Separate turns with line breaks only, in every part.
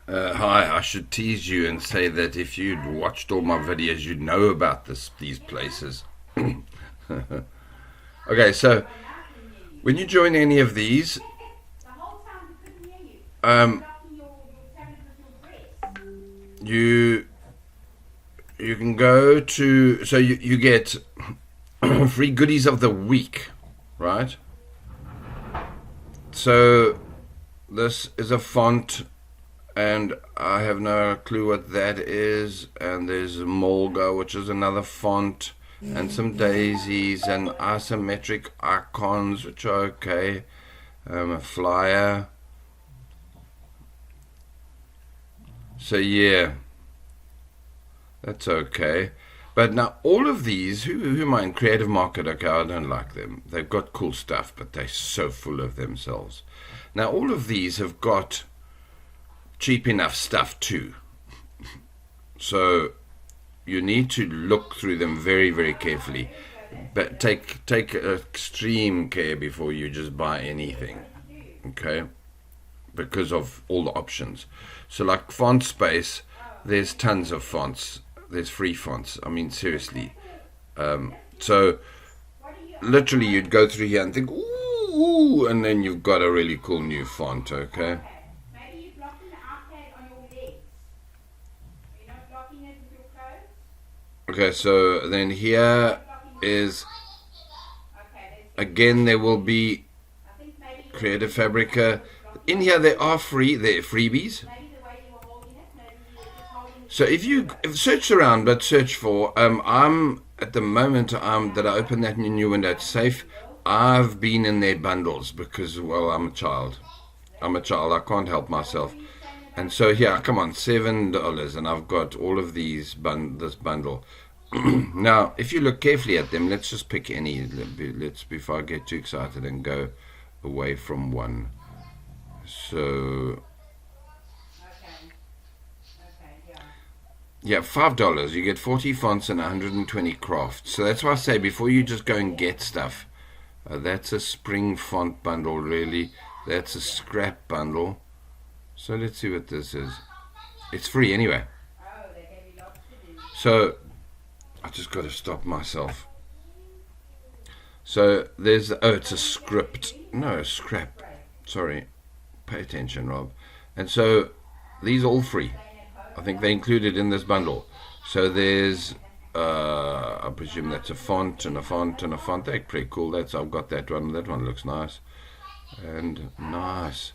Hi, I should tease you and say that if you'd watched all my videos, you'd know about these places. Okay, so when you join any of these, um, you you can go to you get free goodies of the week, right? So this is a font, and I have no clue what that is. And there's Mulga, which is another font, and some daisies and isometric icons, which are okay. A flyer. So yeah, that's okay. But now all of these, who mind Creative Market? Okay, I don't like them. They've got cool stuff, but they're so full of themselves. Now all of these have got cheap enough stuff too. So you need to look through them very, very carefully. But take extreme care before you just buy anything. Okay? Because of all the options. So like font space, there's tons of fonts. There's free fonts. I mean seriously. So literally you'd go through here and think, ooh, and then you've got a really cool new font, okay? Okay, so then here is again there will be Creative Fabrica. In here they are free, they're freebies. So if you search around, but search for I'm at the moment that I open that new window, it's safe. I've been in their bundles because, well, I'm a child. I'm a child. I can't help myself. And so here, come on, $7, and I've got all of these this bundle. Now, if you look carefully at them, let's just pick any. Let's before I get too excited and go away from one. So yeah, $5. You get 40 fonts and 120 crafts. So that's why I say before you just go and get stuff. That's a spring font bundle, really. That's a scrap bundle. So let's see what this is. It's free anyway. So I just got to stop myself. So there's, oh, it's a script. No, scrap. Sorry. Pay attention, Rob. And so these are all free. I think they included in this bundle. So there's, I presume that's a font and a font and a font. They're pretty cool. I've got that one. That one looks nice. And nice.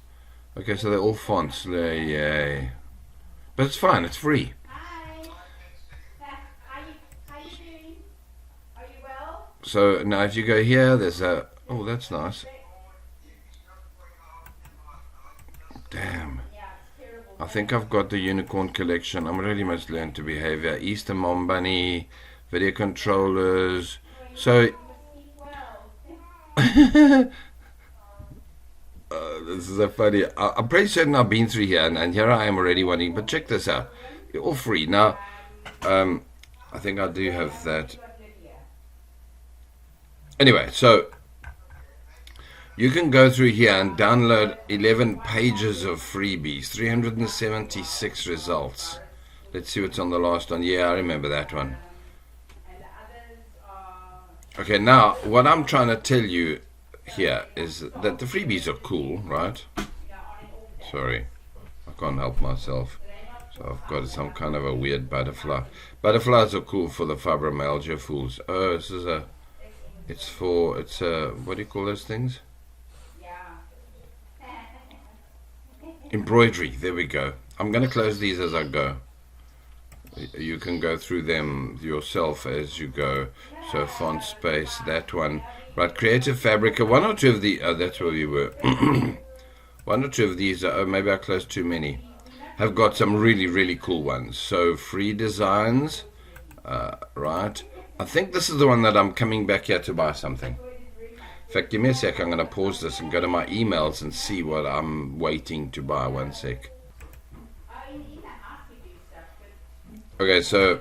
Okay, so they're all fonts. Yay. But it's fine. It's free. So now if you go here, there's a, oh, that's nice. Damn. I think I've got the unicorn collection. I really must learn to behave here. Easter Mom Bunny, video controllers. So this is so funny. I'm pretty certain I've been through here, and here I am already wanting. But check this out. You're all free now. I think I do have that. Anyway, so you can go through here and download 11 pages of freebies, 376 results. Let's see what's on the last one. Yeah, I remember that one. Okay, now what I'm trying to tell you here is that the freebies are cool, right? Sorry, I can't help myself. So I've got some kind of a weird butterfly. Butterflies are cool for the fibromyalgia fools. Oh, this is a... It's what do you call those things? Embroidery, there we go. I'm going to close these as I go. You can go through them yourself as you go. So font space, that one. Right, Creative Fabrica, one or two of the, that's where we were. One or two of these, maybe I closed too many, have got some really, really cool ones. So free designs, right. I think this is the one that I'm coming back here to buy something. In fact, give me a sec. I'm going to pause this and go to my emails and see what I'm waiting to buy. One sec. Okay, so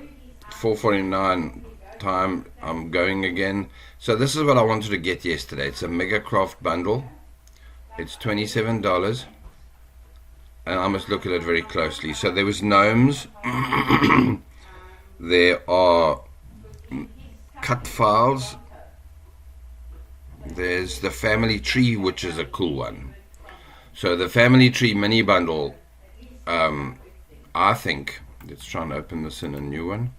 4:49 time. I'm going again. So this is what I wanted to get yesterday. It's a Mega Craft bundle. It's $27. and I must look at it very closely. So there was gnomes. There are cut files. There's the family tree, which is a cool one. So the family tree mini bundle, I think, let's try and open this in a new one.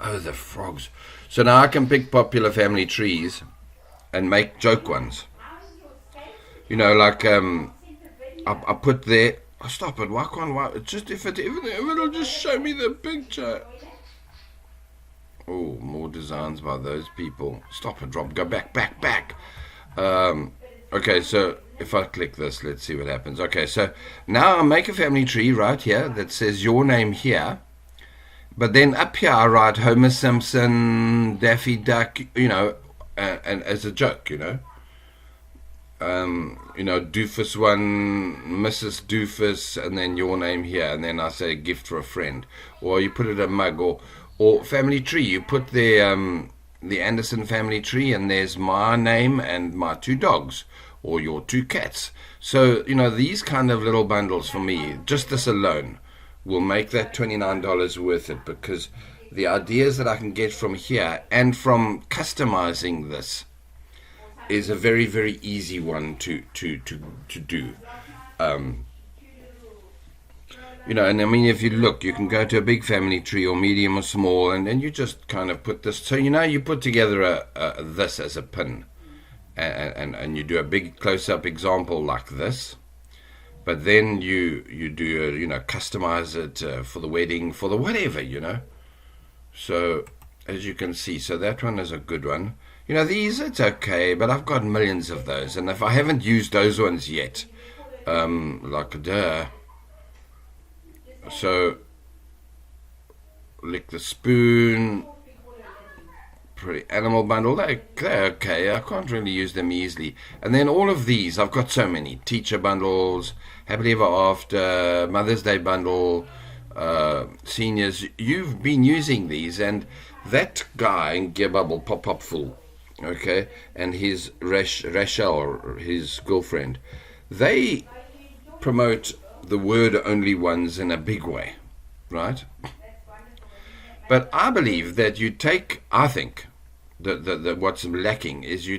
Oh, the frogs. So now I can pick popular family trees and make joke ones. You know, like I put there. Oh, stop it! Why can't why? Just if it'll just show me the picture. Oh, more designs by those people. Stop it! Drop. Go back. Okay, so if I click this, let's see what happens. Okay, so now I make a family tree right here that says your name here. But then up here I write Homer Simpson, Daffy Duck, you know, and as a joke, you know. Doofus one, Mrs. Doofus, and then your name here, and then I say gift for a friend. Or you put it in a mug, or family tree. You put the Anderson family tree, and there's my name and my 2 dogs, or your 2 cats. So, you know, these kind of little bundles for me, just this alone, will make that $29 worth it, because the ideas that I can get from here and from customizing this is a very, very easy one to do. And I mean, if you look, you can go to a big family tree or medium or small, and then you just kind of put this. So, you put together this as a pin, and you do a big close-up example like this. But then you do, customize it for the wedding, for the whatever, So, as you can see, so that one is a good one. These, it's okay, but I've got millions of those. And if I haven't used those ones yet, so, lick the spoon, pretty animal bundle, they're okay. I can't really use them easily. And then all of these, I've got so many. Teacher bundles, Happily Ever After, Mother's Day bundle, seniors. You've been using these, and that guy in Gear Bubble, Pop Full, okay, and his Rachel, his girlfriend, they promote the word-only ones in a big way, right? But I believe that I think that what's lacking is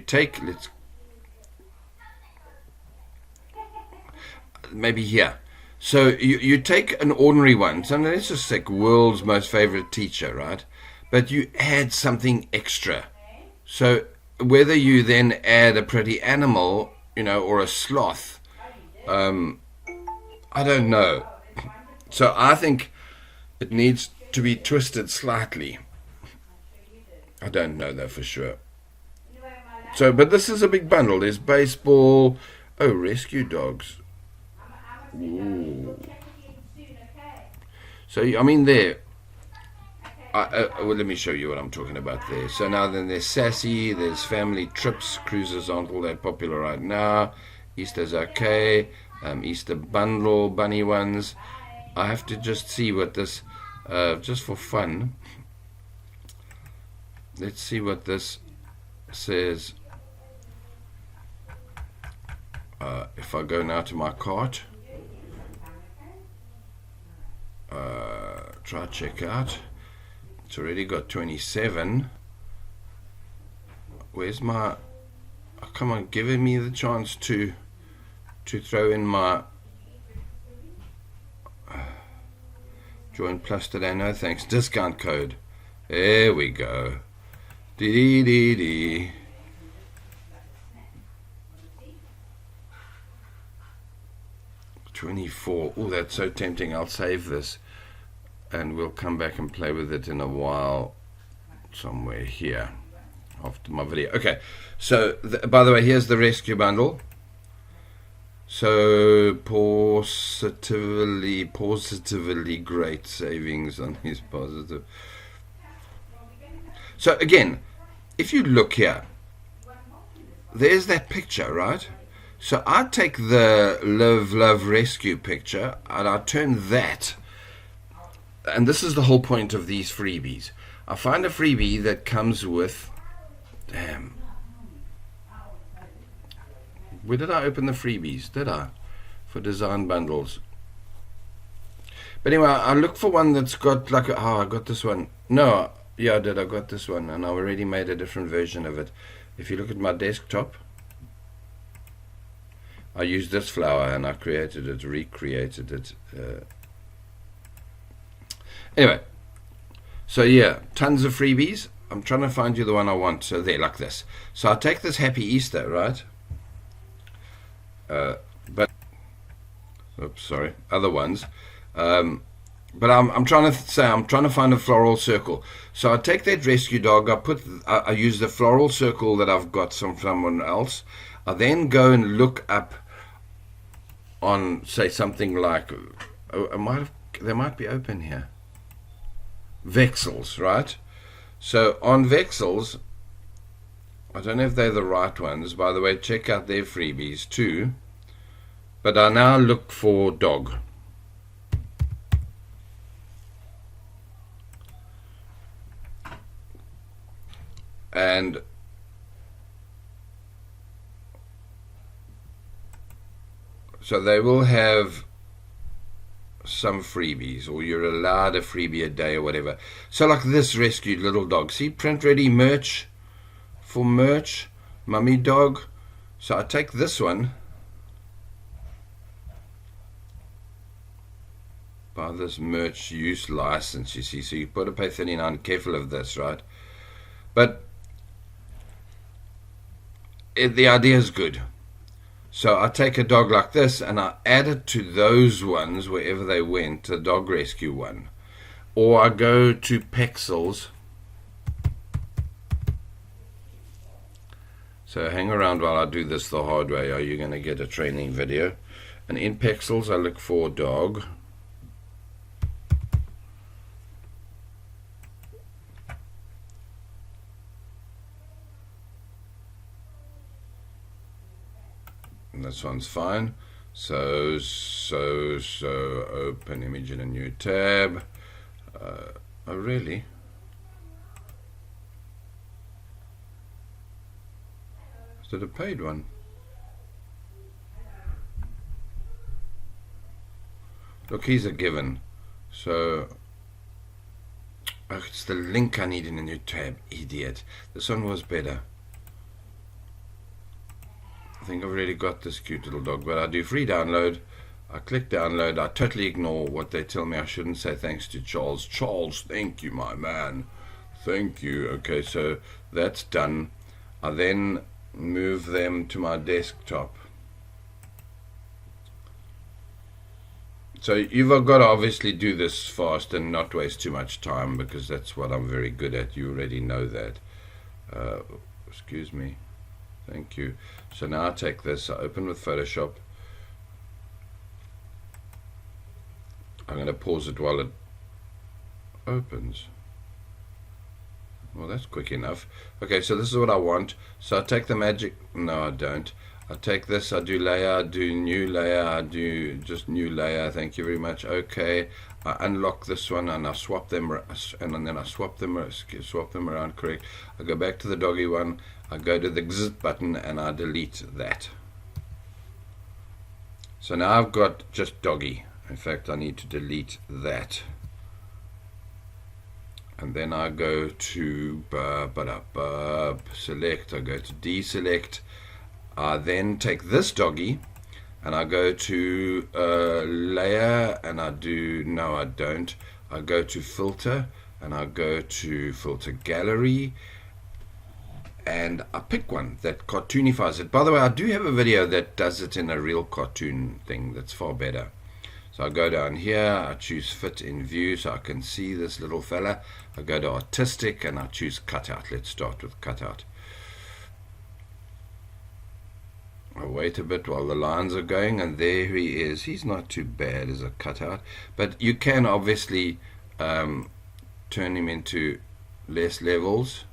maybe here. So you take an ordinary one, so let's just say world's most favorite teacher, right? But you add something extra. So whether you then add a pretty animal, or a sloth, I don't know. So I think it needs to be twisted slightly. I don't know that for sure. So, but this is a big bundle. There's baseball. Oh, rescue dogs. Ooh. So, I mean, there. Well, let me show you what I'm talking about there. So now then there's Sassy, there's family trips. Cruises aren't all that popular right now. Easter's okay. Easter bundle, bunny ones. I have to just see what this, just for fun. Let's see what this says. If I go now to my cart, try check out. It's already got 27. Where's my? Oh, come on, giving me the chance to throw in my join plus today. No thanks. Discount code. There we go. Dee. 24. Oh, that's so tempting. I'll save this and we'll come back and play with it in a while somewhere here after my video. Okay, so by the way, here's the rescue bundle. So positively great savings on these positive. So again, if you look here, there's that picture, right? So I take the Live, Love, Rescue picture and I turn that, and this is the whole point of these freebies. I find a freebie that comes with, damn, Where did I open the freebies? Did I? For design bundles. But anyway, I look for one that's got like I got this one. No, yeah, I did. I got this one, and I already made a different version of it. If you look at my desktop, I used this flower and I created it, recreated it. Anyway, so yeah, tons of freebies. I'm trying to find you the one I want. So there, like this. So I take this Happy Easter, right? But oops, sorry, other ones. But I'm trying to say I'm trying to find a floral circle. So I take that rescue dog. I use the floral circle that I've got from someone else. I then go and look up on, say, something like they might be open here. Vexels, right? So on Vexels, I don't know if they're the right ones. By the way, check out their freebies too. But I now look for dog. And so they will have some freebies, or you're allowed a freebie a day or whatever. So like this rescued little dog. See, print ready merch for merch, mummy dog. So I take this one, buy this merch use license, you see. So you've got to pay $39. Careful of this, right? But the idea is good. So I take a dog like this and I add it to those ones wherever they went, the dog rescue one. Or I go to Pexels. So hang around while I do this the hard way, or you're going to get a training video. And in Pexels I look for dog. And this one's fine. So open image in a new tab. Oh really? Is it a paid one? Look, he's a given. So it's the link I need in a new tab. Idiot. This one was better. I think I've already got this cute little dog, but I do free download. I click download. I totally ignore what they tell me I shouldn't say. Thanks to Charles. Charles, thank you, my man. Thank you. Okay, so that's done. I then move them to my desktop. So you've got to obviously do this fast and not waste too much time, because that's what I'm very good at. You already know that. Excuse me. Thank you. So now I take this, I open with Photoshop. I'm going to pause it while it opens. Well, that's quick enough. Okay, so this is what I want. So I take the magic, no I don't. I take this, I do layer, I do new layer, I do just new layer, thank you very much. Okay, I unlock this one and I swap them, and then I swap them around, correct. I go back to the doggy one, I go to the exit button and I delete that. So now I've got just doggy. In fact, I need to delete that. And then I go to select, I go to deselect. I then take this doggy and I go to layer and I do, no I don't, I go to filter and I go to filter gallery and I pick one that cartoonifies it. By the way, I do have a video that does it in a real cartoon thing that's far better. So I go down here, I choose fit in view so I can see this little fella. I go to artistic and I choose cutout. Let's start with cutout. I wait a bit while the lines are going, and there he is. He's not too bad as a cutout, but you can obviously turn him into less levels.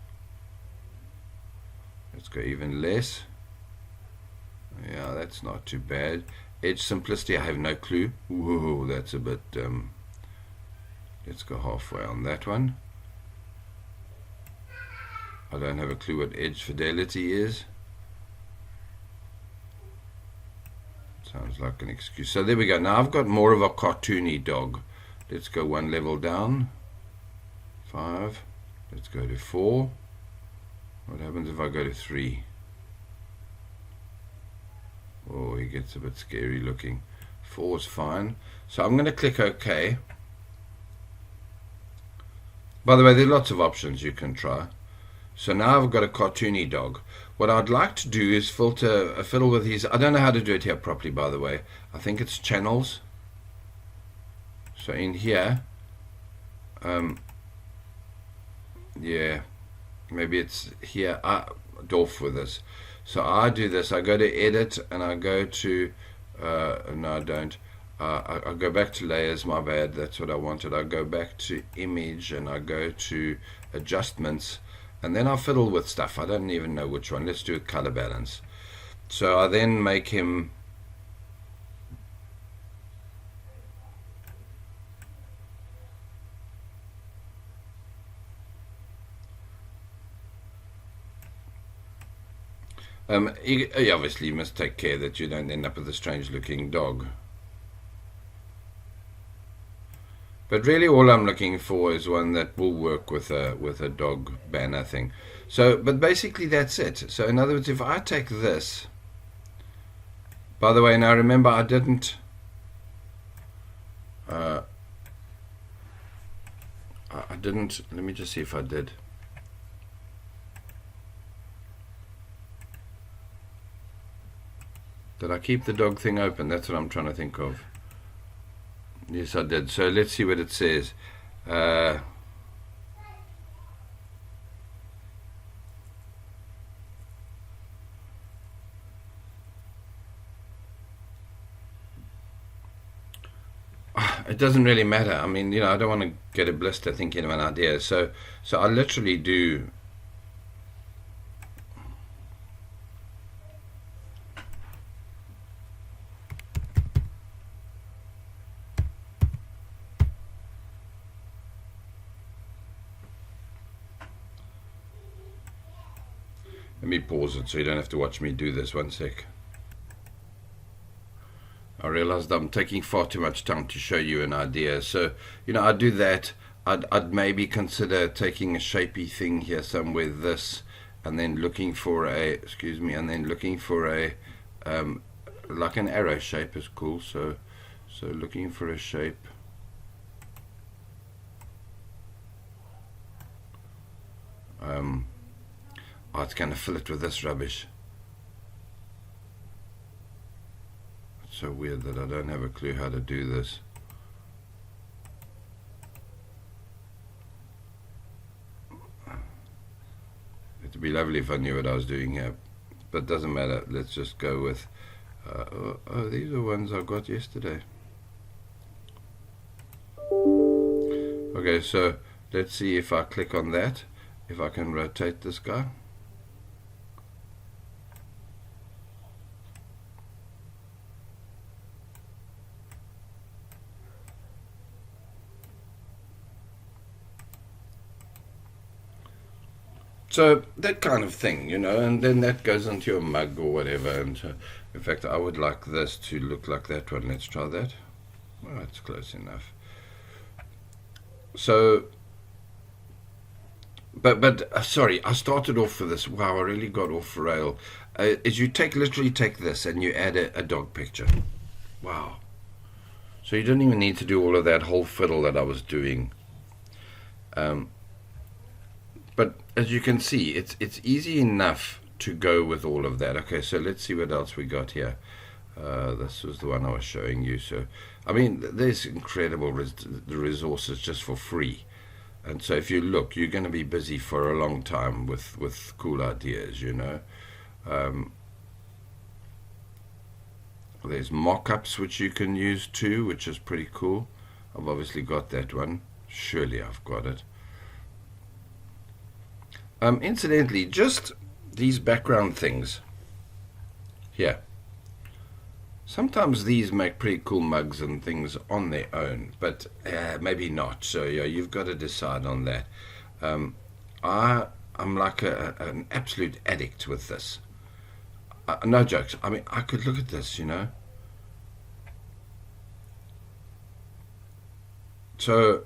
Let's go even less. Yeah, that's not too bad. Edge simplicity, I have no clue. Whoa, that's a bit let's go halfway on that one. I don't have a clue what edge fidelity is. Sounds like an excuse. So there we go. Now I've got more of a cartoony dog. Let's go one level down. 5. Let's go to 4. What happens if I go to 3? Oh, he gets a bit scary looking. 4 is fine. So I'm going to click OK. By the way, there are lots of options you can try. So now I've got a cartoony dog. What I'd like to do is fiddle with his... I don't know how to do it here properly, by the way. I think it's channels. So in here... yeah, maybe it's here. Dorf with this. So I do this. I go to edit and I go to... no, I don't. I go back to layers, my bad, that's what I wanted. I go back to image and I go to adjustments, and then I fiddle with stuff. I don't even know which one. Let's do a color balance. So I then make him obviously you must take care that you don't end up with a strange looking dog. But really all I'm looking for is one that will work with a dog banner thing. So, but basically that's it. So in other words, if I take this, by the way, now remember I didn't let me just see if I did. Did I keep the dog thing open? That's what I'm trying to think of. Yes, I did. So let's see what it says. It doesn't really matter. I mean, I don't want to get a blister thinking of an idea. So I literally do. Let me pause it so you don't have to watch me do this. 1 sec. I realized I'm taking far too much time to show you an idea. So, I do that. I'd maybe consider taking a shapey thing here somewhere, this, and then looking for a, like an arrow shape is cool. So looking for a shape. Oh, it's going to fill it with this rubbish. It's so weird that I don't have a clue how to do this. It'd be lovely if I knew what I was doing here, but it doesn't matter. Let's just go with oh, these are ones I got yesterday. Okay, so let's see if I click on that, if I can rotate this guy. So that kind of thing, and then that goes into your mug or whatever. And in fact, I would like this to look like that one. Let's try that. Well, that's close enough. So, but sorry, I started off with this. Wow, I really got off rail. Is you literally take this and you add a dog picture. Wow. So you don't even need to do all of that whole fiddle that I was doing. But as you can see, it's easy enough to go with all of that. Okay, so let's see what else we got here. This was the one I was showing you. So, I mean, there's incredible resources just for free. And so if you look, you're going to be busy for a long time with cool ideas, There's mock-ups which you can use too, which is pretty cool. I've obviously got that one. Surely I've got it. Incidentally, just these background things here. Sometimes these make pretty cool mugs and things on their own, but maybe not. So yeah, you've got to decide on that. I'm like an absolute addict with this. No jokes. I mean, I could look at this, So,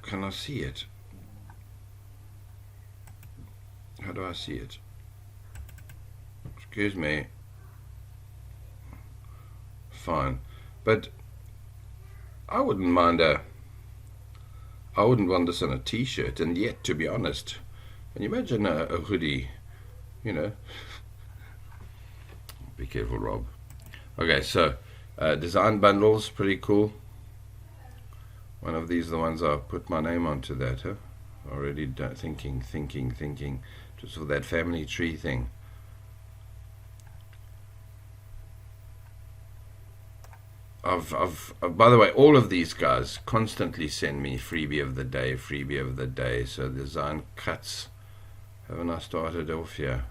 can I see it? How do I see it? Excuse me. Fine. But I wouldn't mind I wouldn't want this on a t-shirt, and yet, to be honest, can you imagine a hoodie, you know? Be careful, Rob. Okay, so design bundles, pretty cool. One of these, the ones I put my name onto that, huh? Already thinking, just for that family tree thing. By the way, all of these guys constantly send me freebie of the day. So design cuts. Haven't I started off here?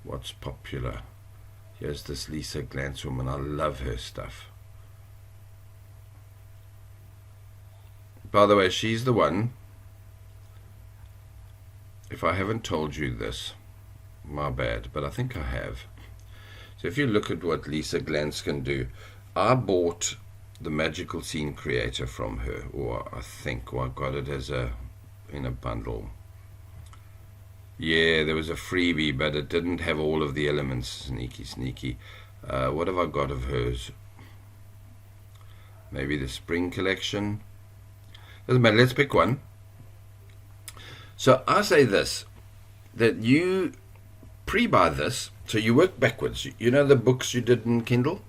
What's popular? Here's this Lisa Glantz woman. I love her stuff. By the way, she's the one. If I haven't told you this, my bad, but I think I have. So if you look at what Lisa Glantz can do, I bought the Magical Scene Creator from her, or I got it as in a bundle. Yeah, there was a freebie, but it didn't have all of the elements. Sneaky. What have I got of hers? Maybe the spring collection. Doesn't matter, let's pick one. So I say this, that you pre-buy this, so you work backwards. You know the books you did in Kindle?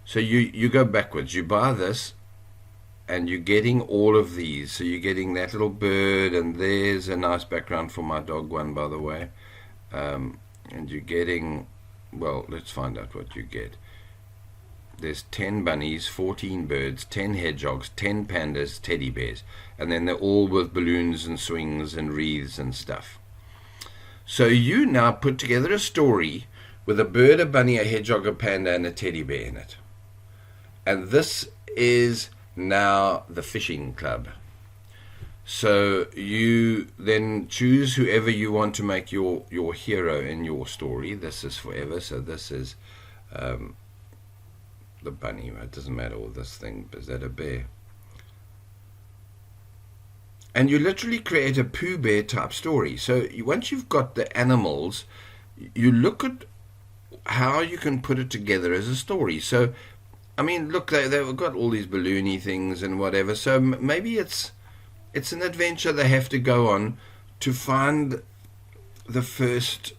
So you go backwards. You buy this, and you're getting all of these. So you're getting that little bird, and there's a nice background for my dog one, by the way. And you're getting, well, let's find out what you get. There's 10 bunnies, 14 birds, 10 hedgehogs, 10 pandas, teddy bears. And then they're all with balloons and swings and wreaths and stuff. So you now put together a story with a bird, a bunny, a hedgehog, a panda, and a teddy bear in it. And this is now the fishing club. So you then choose whoever you want to make your hero in your story. This is forever. So this is the bunny. It doesn't matter, all this thing. Is that a bear? And you literally create a Pooh Bear type story. So once you've got the animals, you look at how you can put it together as a story. So I mean, look, they've got all these balloony things and whatever, so maybe it's an adventure they have to go on to find the first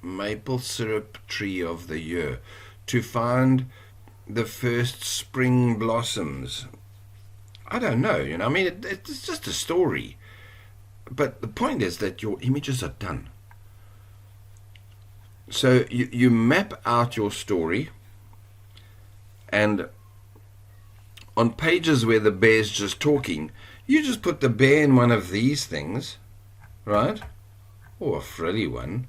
maple syrup tree of the year, to find the first spring blossoms. I don't know, you know, I mean, it's just a story. But the point is that your images are done. So you map out your story, and on pages where the bear's just talking, you just put the bear in one of these things, right? Or a frilly one.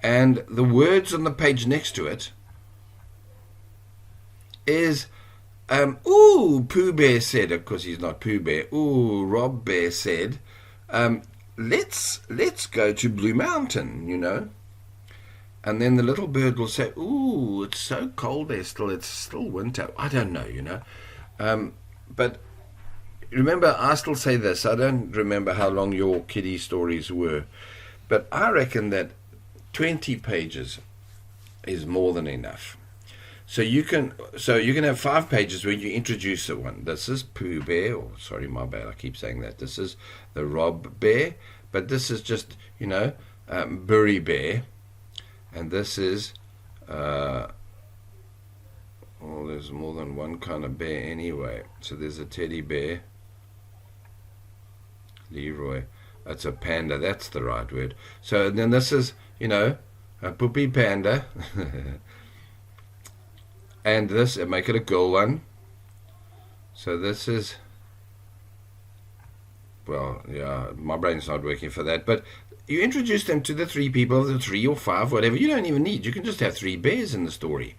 And the words on the page next to it is, ooh, Pooh Bear said, of course he's not Pooh Bear, ooh, Rob Bear said, let's go to Blue Mountain, you know. And then the little bird will say, ooh, it's so cold there still. It's still winter. I don't know, you know. But remember, I still say this. I don't remember how long your kiddie stories were. But I reckon that 20 pages is more than enough. So you can have 5 pages where you introduce the one. This is Pooh Bear. Or, sorry, my bad. I keep saying that. This is the Rob Bear. But this is just, you know, Burry Bear. And this is, well, there's more than one kind of bear anyway. So there's a teddy bear. Leroy. That's a panda. That's the right word. So then this is, you know, a poopy panda. And this, make it a girl one. So this is, well, yeah, my brain's not working for that. But you introduce them to the 3 people, the 3 or 5, whatever. You don't even need. You can just have 3 bears in the story.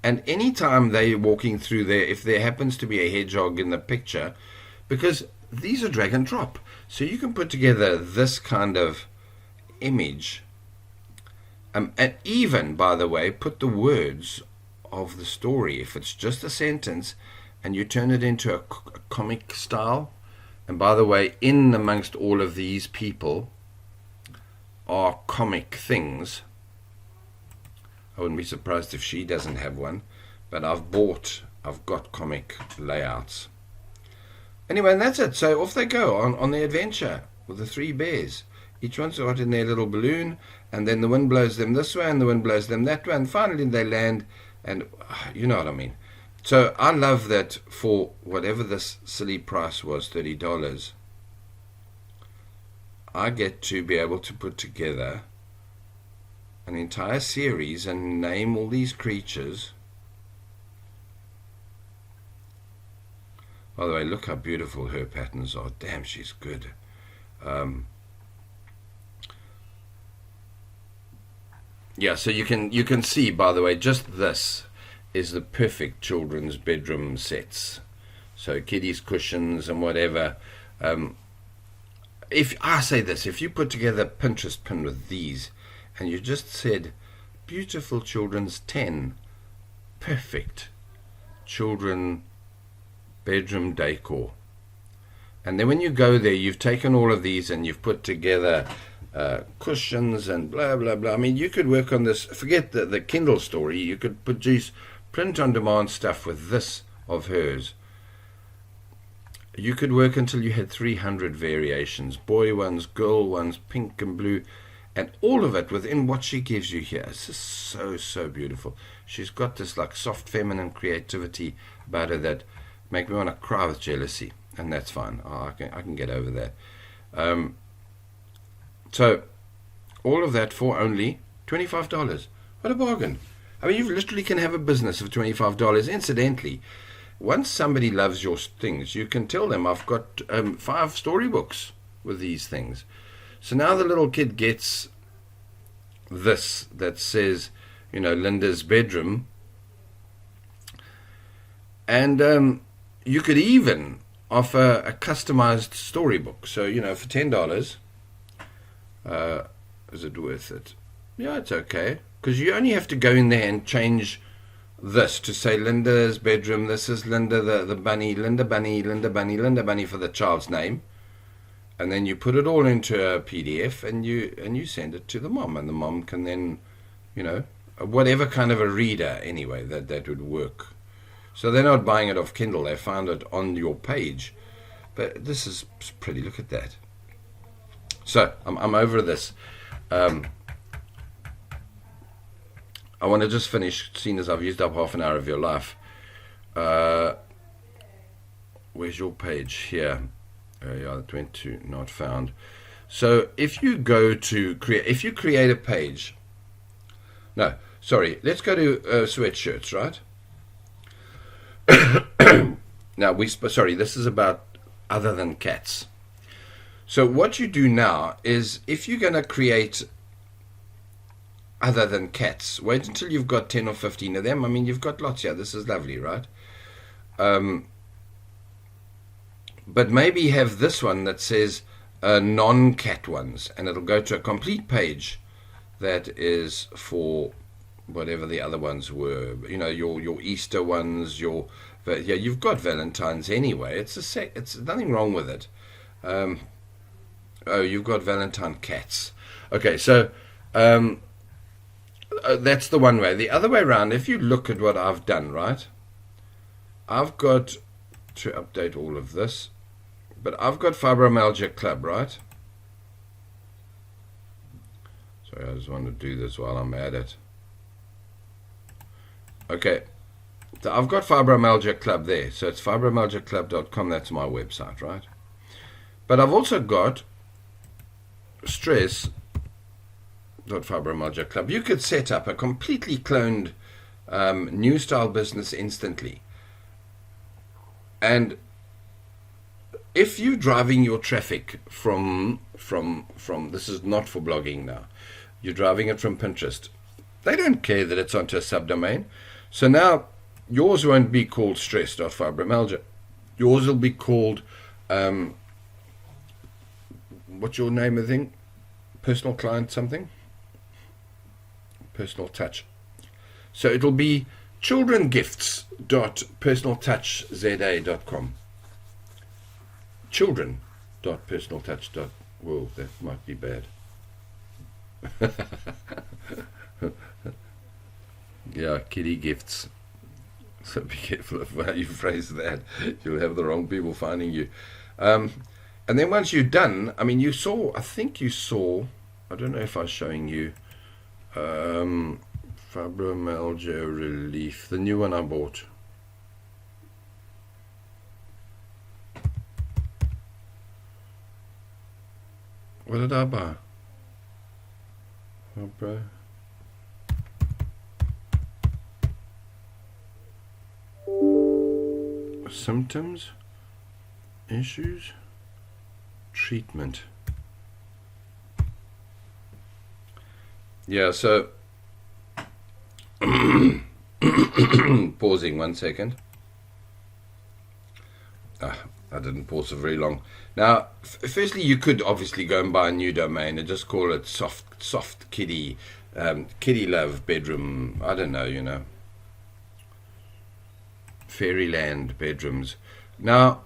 And anytime they're walking through there, if there happens to be a hedgehog in the picture, because these are drag and drop. So you can put together this kind of image. And even, by the way, put the words of the story, if it's just a sentence, and you turn it into a comic style. And by the way, in amongst all of these people are comic things. I wouldn't be surprised if she doesn't have one, but I've got comic layouts. Anyway, and that's it. So off they go on the adventure with the three bears. Each one's got in their little balloon, and then the wind blows them this way and the wind blows them that way, and finally they land, and you know what I mean. So I love that for whatever this silly price was, $30, I get to be able to put together an entire series and name all these creatures. By the way, look how beautiful her patterns are. Damn, she's good. Yeah, so you can see, by the way, just this is the perfect children's bedroom sets. So kiddies, cushions, and whatever. If I say this, if you put together a Pinterest pin with these, and you just said, beautiful children's 10, perfect children bedroom decor. And then when you go there, you've taken all of these and you've put together cushions and blah, blah, blah. I mean, you could work on this. Forget the Kindle story. You could produce print-on-demand stuff with this of hers. You could work until you had 300 variations. Boy ones, girl ones, pink and blue. And all of it within what she gives you here. It's just so, so beautiful. She's got this like soft feminine creativity about her that make me want to cry with jealousy. And that's fine. I can get over that. So, all of that for only $25. What a bargain. I mean, you literally can have a business of $25. Incidentally, once somebody loves your things, you can tell them, I've got 5 storybooks with these things. So now the little kid gets this that says, you know, Linda's bedroom. And you could even offer a customized storybook. So, you know, for $10, is it worth it? Yeah, it's okay. Because you only have to go in there and change this to say Linda's bedroom. This is Linda the bunny, Linda Bunny, Linda Bunny, Linda Bunny for the child's name. And then you put it all into a PDF and you send it to the mom. And the mom can then, you know, whatever kind of a reader anyway, that would work. So they're not buying it off Kindle. They found it on your page. But this is pretty. Look at that. So I'm over this. I want to just finish, seeing as I've used up half an hour of your life. Where's your page? Here. Yeah, it went to not found. So if you go to if you create a page. No, sorry. Let's go to sweatshirts, right? Now sorry, this is about other than cats. So what you do now is, if you're going to create other than cats, wait until you've got 10 or 15 of them. I mean, you've got lots here. This is lovely, right? But maybe have this one that says non-cat ones, and it'll go to a complete page that is for whatever the other ones were. You know, your Easter ones, yeah, you've got Valentine's anyway. It's nothing wrong with it. Oh, you've got Valentine cats. Okay, so that's the one way. The other way around, if you look at what I've done, right? I've got to update all of this, but I've got Fibromyalgia Club, right? Sorry, I just want to do this while I'm at it. Okay, so I've got Fibromyalgia Club there. So it's fibromyalgiaclub.com. That's my website, right? But I've also got stress.fibromyalgia club. You could set up a completely cloned new style business instantly. And if you're driving your traffic from this is not for blogging now, you're driving it from Pinterest, they don't care that it's onto a subdomain. So now yours won't be called stress.fibromyalgia. Yours will be called what's your name of the thing? Personal client something? Personal touch. So it'll be childrengifts.personaltouchza.com. Children.personaltouch. Whoa, that might be bad. Yeah, kitty gifts. So be careful of how you phrase that. You'll have the wrong people finding you. And then once you're done, I mean, I think you saw, I don't know if I was showing you, Fibromyalgia Relief, the new one I bought. What did I buy? Fibro. Symptoms, issues, treatment. Yeah, so pausing 1 second. I didn't pause for very long. Now, firstly, you could obviously go and buy a new domain and just call it soft kitty, kitty love bedroom. I don't know, Fairyland bedrooms. Now,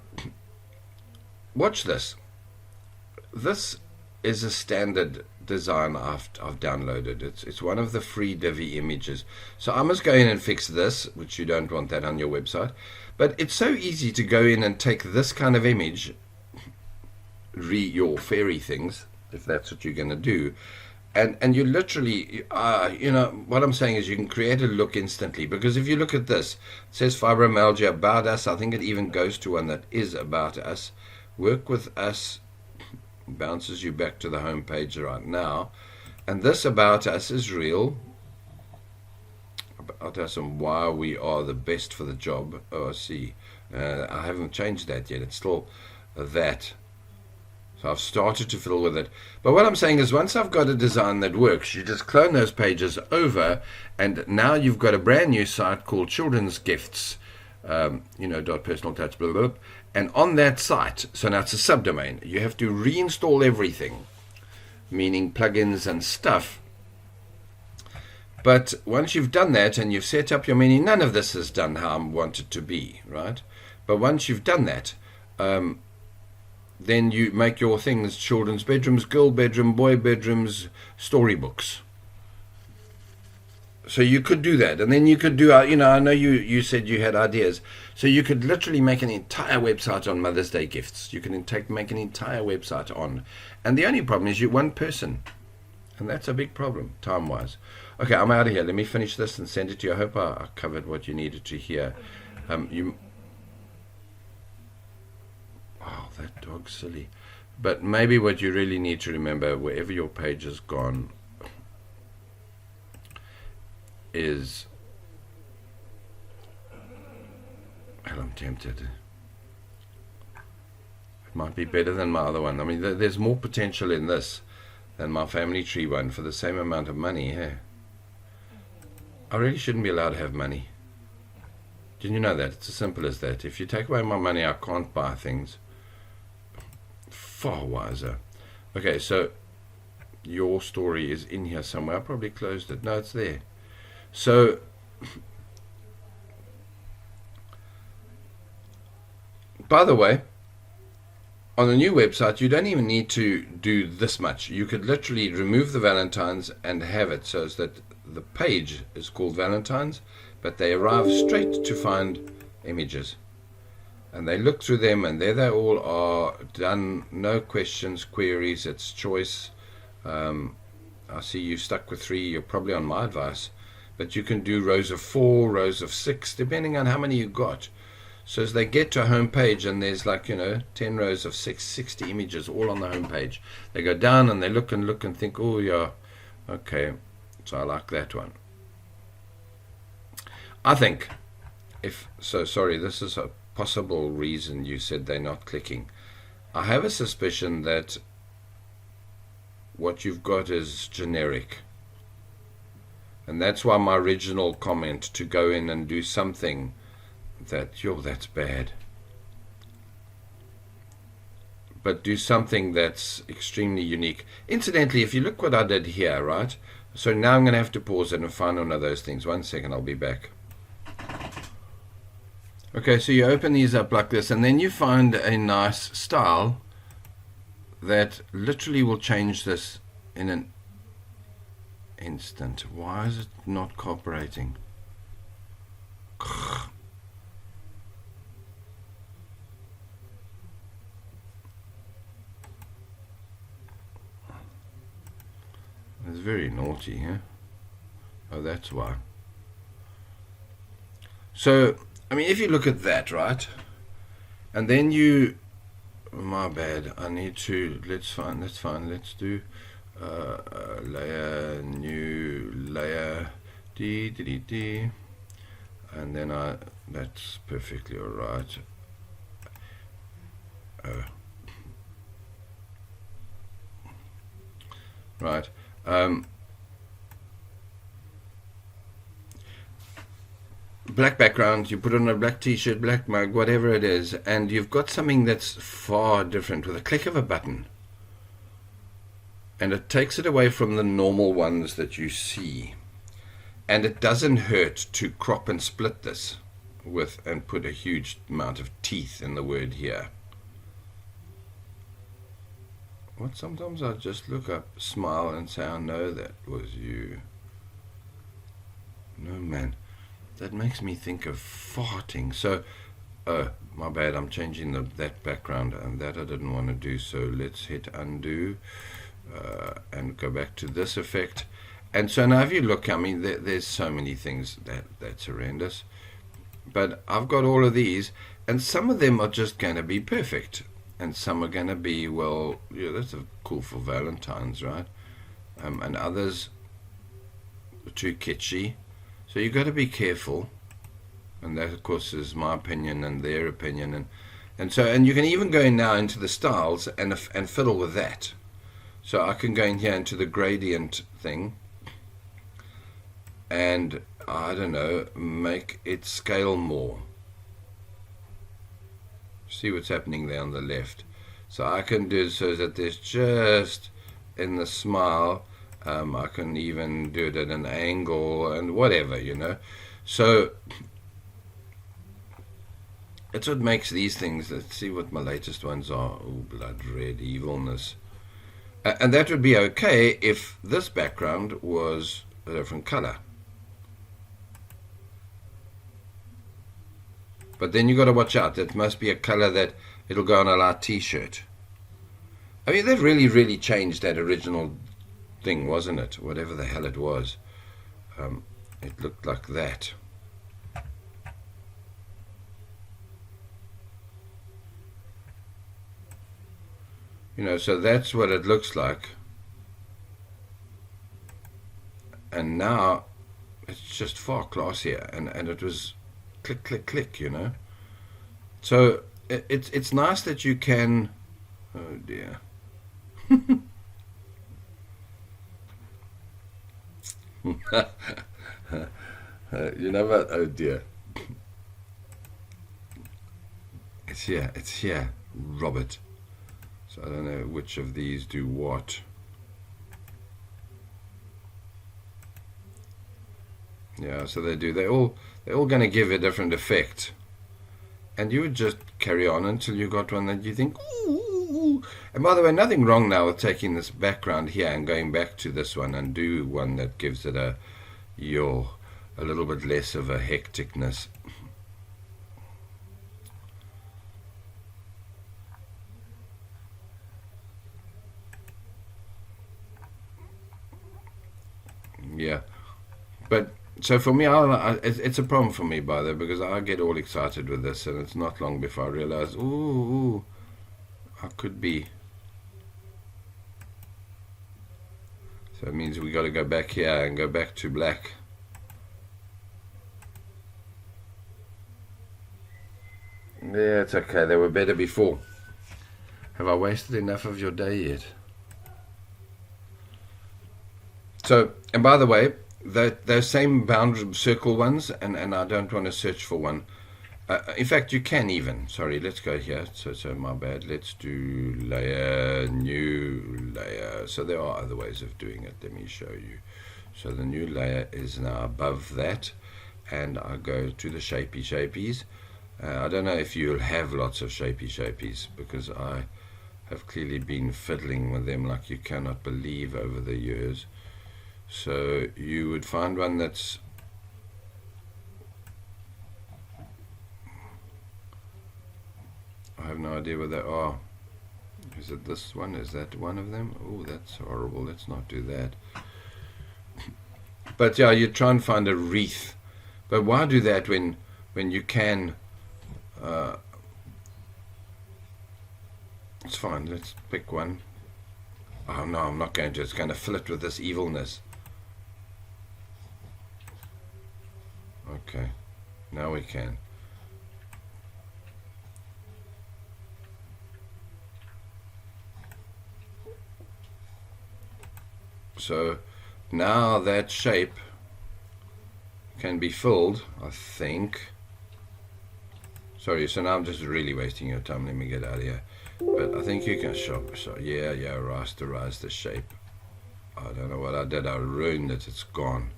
watch this. This is a standard design I've downloaded. It's one of the free Divi images. So I must go in and fix this, which you don't want that on your website. But it's so easy to go in and take this kind of image, your fairy things, if that's what you're going to do, and you literally, what I'm saying is you can create a look instantly. Because if you look at this, it says fibromyalgia about us. I think it even goes to one that is about us. Work with us bounces you back to the home page right now. And this about us is real. About us and why we are the best for the job. Oh, I see. I haven't changed that yet. It's still that. So I've started to fiddle with it. But what I'm saying is once I've got a design that works, you just clone those pages over, and now you've got a brand new site called Children's Gifts, .personal touch, blah, blah, blah. And on that site, so now it's a subdomain, you have to reinstall everything, meaning plugins and stuff. But once you've done that and you've set up your menu, none of this is done how I want it to be, right? But once you've done that, then you make your things children's bedrooms, girl bedroom, boy bedrooms, storybooks. So you could do that. And then you could do, I know you said you had ideas. So you could literally make an entire website on Mother's Day gifts. You can make an entire website on. And the only problem is you're one person. And that's a big problem, time-wise. Okay, I'm out of here. Let me finish this and send it to you. I hope I covered what you needed to hear. Oh, that dog's silly. But maybe what you really need to remember, wherever your page has gone, is... Well, I'm tempted. It might be better than my other one. I mean, there's more potential in this than my family tree one for the same amount of money. Hey, I really shouldn't be allowed to have money. Didn't you know that? It's as simple as that. If you take away my money, I can't buy things. Far wiser. Okay, so your story is in here somewhere. I probably closed it. No, it's there. So by the way, on the new website, you don't even need to do this much. You could literally remove the Valentines and have it so that the page is called Valentines, but they arrive straight to find images. And they look through them, and there they all are done. No questions, queries, it's choice. I see you stuck with 3. You're probably on my advice. But you can do rows of 4, rows of 6, depending on how many you got. So as they get to a home page, and there's 10 rows of 60 images all on the home page. They go down and they look and think, oh yeah, okay, so I like that one. I think, sorry, this is a possible reason you said they're not clicking. I have a suspicion that what you've got is generic. And that's why my original comment to go in and do something that's bad. But do something that's extremely unique. Incidentally, if you look what I did here, right? So now I'm going to have to pause it and find one of those things. 1 second, I'll be back. Okay, so you open these up like this, and then you find a nice style that literally will change this in an instant. Why is it not cooperating? It's very naughty, huh? Oh, that's why. So, I mean, if you look at that, right? And then you, my bad, I need to, that's fine, let's do layer, new layer, D, and then that's perfectly alright. Right. Black background, you put on a black t-shirt, black mug, whatever it is, and you've got something that's far different with a click of a button. And it takes it away from the normal ones that you see. And it doesn't hurt to crop and split this with and put a huge amount of teeth in the word here. What sometimes I just look up, smile, and say, I know that was you. No, man. That makes me think of farting. So, my bad, I'm changing that background, and that I didn't want to do. So let's hit undo and go back to this effect. And so now if you look, I mean, there's so many things that's horrendous. But I've got all of these, and some of them are just going to be perfect. And some are going to be, well, yeah, that's cool for Valentine's, right? And others are too kitschy. So you've got to be careful. And that, of course, is my opinion and their opinion. And you can even go in now into the styles and fiddle with that. So I can go in here into the gradient thing. And, I don't know, make it scale more. See what's happening there on the left. So I can do so that there's just in the smile, I can even do it at an angle and whatever, you know. So it's what makes these things. Let's see what my latest ones are. Oh, blood red evilness. And that would be okay if this background was a different color. But then you got to watch out. It must be a color that it'll go on a light t-shirt. I mean, that really changed that original thing, wasn't it? Whatever the hell it was. It looked like that. You know, so that's what it looks like. And now it's just far classier. And it was click, click, click, you know. So it's nice that you can. Oh dear. You know what? Oh dear. It's here, Robert. So I don't know which of these do what. Yeah, so they do. They're all going to give a different effect. And you would just carry on until you got one that you think, ooh. And by the way, nothing wrong now with taking this background here and going back to this one and do one that gives it a little bit less of a hecticness. Yeah, but so for me, it's a problem for me, by the way, because I get all excited with this, and it's not long before I realize, ooh, I could be. So it means we got to go back here and go back to black. Yeah, it's okay. They were better before. Have I wasted enough of your day yet? So, and by the way, those same boundary circle ones, and I don't want to search for one. In fact, you can even. Sorry, let's go here. So my bad. Let's do layer, new layer. So there are other ways of doing it. Let me show you. So the new layer is now above that, and I go to the shapies. I don't know if you'll have lots of shapies, because I have clearly been fiddling with them like you cannot believe over the years. So you would find one that's I have no idea what they are. Is it this one? Is that one of them? Oh, that's horrible. Let's not do that. But yeah, you try and find a wreath. But why do that when you can? It's fine. Let's pick one. Oh no, I'm not going to. It's going to fill it with this evilness. Okay, now we can. So now that shape can be filled, I think. Sorry, so now I'm just really wasting your time. Let me get out of here. But I think you can shop. So yeah, rasterize the shape. I don't know what I did. I ruined it. It's gone.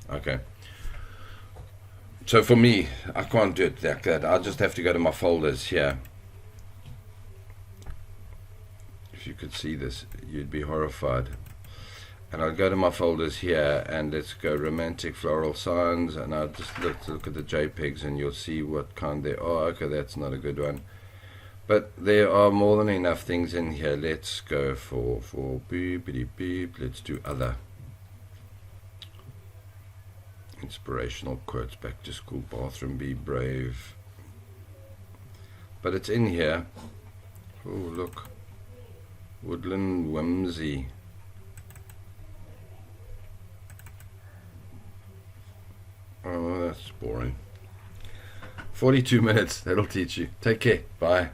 Okay. So for me, I can't do it like that. I'll just have to go to my folders here. If you could see this, you'd be horrified. And I'll go to my folders here, and let's go romantic floral signs, and I'll just look at the JPEGs, and you'll see what kind they are. Okay, that's not a good one, but there are more than enough things in here. Let's go for beep beep beep. Let's do other inspirational quotes. Back to school bathroom, be brave. But it's in here. Oh look, woodland whimsy. Oh, that's boring. 42 minutes. That'll teach you. Take care. Bye.